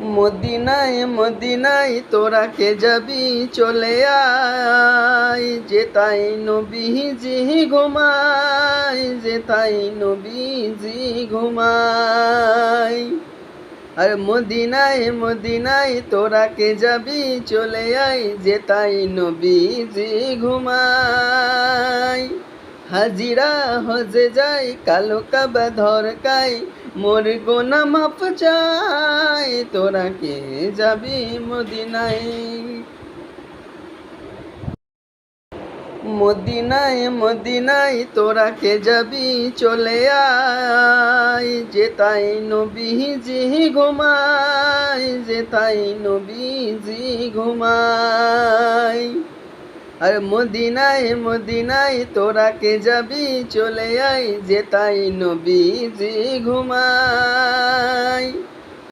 মদিনায় মদিনায় তোরা কে যাবি চলে আয়, যেতাই নবীজি ঘুমায়, যেতাই নবীজি ঘুমায়। আর মদিনায় মদিনায় তোরা কে যাবি চলে আয়, যেতাই নবীজি ঘুমায়। হাজিরা হজে যায় কালো কাবা ধরকায়, মোর গোনা মাপ চায়, তোরা কে যাবি মদিনায়। মদিনায় মদিনায় তোরা কে যাবি চলে আয়, যেতাই নবীজি ঘুমায়, যেতাই নবীজি ঘুমায়। আর মদিনায় মদিনায় তোরা কে যাবি চলে আয়, যেতাই নবীজি ঘুমায়।